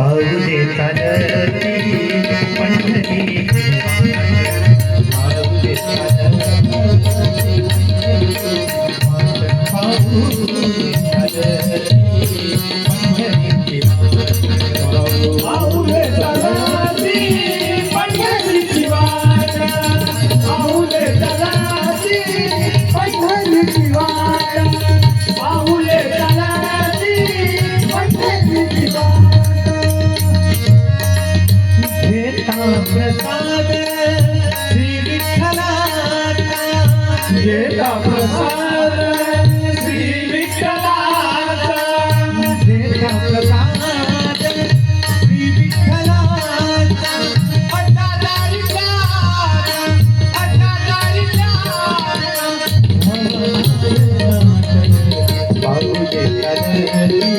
पाऊले चालती पंढरी पाऊले चालती पाऊले चालती पंढरीची पाऊले चालती पंढरीची वाट पाऊले चालती पंढरीची वाट पाऊले चालती पंढरीची वाट घेता प्रसाद श्री विठ्ठलाचा घेता प्रसाद श्री विठ्ठलाचा घेता प्रसाद श्री विठ्ठलाचा पाऊले चालती